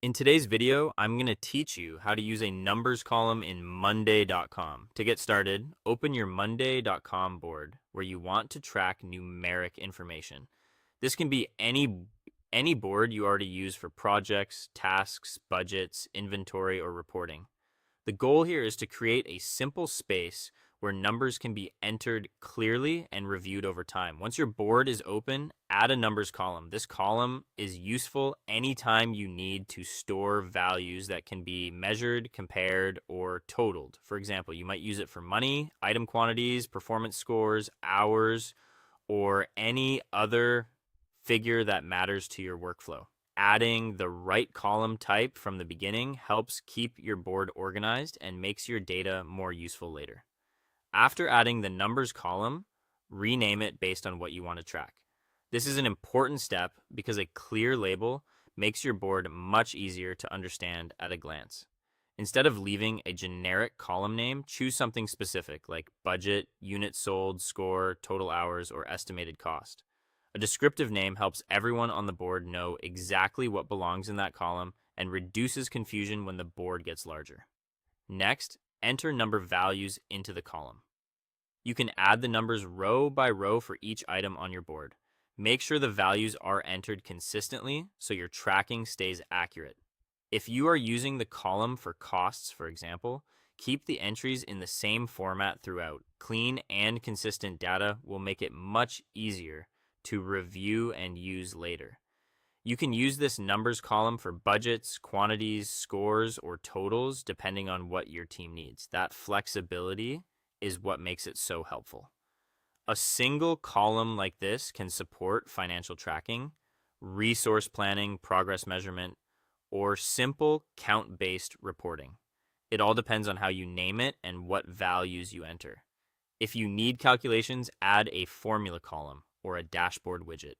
In today's video, I'm going to teach you how to use a numbers column in Monday.com. To get started, open your Monday.com board where you want to track numeric information. This can be any board you already use for projects, tasks, budgets, inventory, or reporting. The goal here is to create a simple space where numbers can be entered clearly and reviewed over time. Once your board is open, add a numbers column. This column is useful anytime you need to store values that can be measured, compared, or totaled. For example, you might use it for money, item quantities, performance scores, hours, or any other figure that matters to your workflow. Adding the right column type from the beginning helps keep your board organized and makes your data more useful later. After adding the numbers column, rename it based on what you want to track. This is an important step because a clear label makes your board much easier to understand at a glance. Instead of leaving a generic column name, choose something specific like budget, units sold, score, total hours, or estimated cost. A descriptive name helps everyone on the board know exactly what belongs in that column and reduces confusion when the board gets larger. Next, enter number values into the column. You can add the numbers row by row for each item on your board. Make sure the values are entered consistently so your tracking stays accurate. If you are using the column for costs, for example, keep the entries in the same format throughout. Clean and consistent data will make it much easier to review and use later. You can use this numbers column for budgets, quantities, scores, or totals, depending on what your team needs. That flexibility is what makes it so helpful. A single column like this can support financial tracking, resource planning, progress measurement, or simple count-based reporting. It all depends on how you name it and what values you enter. If you need calculations, add a formula column or a dashboard widget.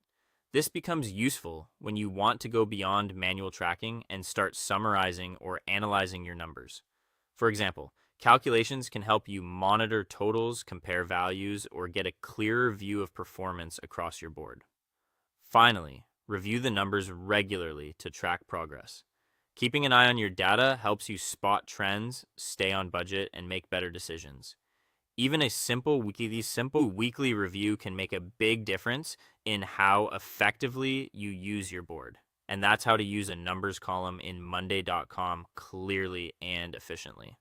This becomes useful when you want to go beyond manual tracking and start summarizing or analyzing your numbers. For example, calculations can help you monitor totals, compare values, or get a clearer view of performance across your board. Finally, review the numbers regularly to track progress. Keeping an eye on your data helps you spot trends, stay on budget, and make better decisions. Even a simple weekly review can make a big difference in how effectively you use your board. And that's how to use a numbers column in Monday.com clearly and efficiently.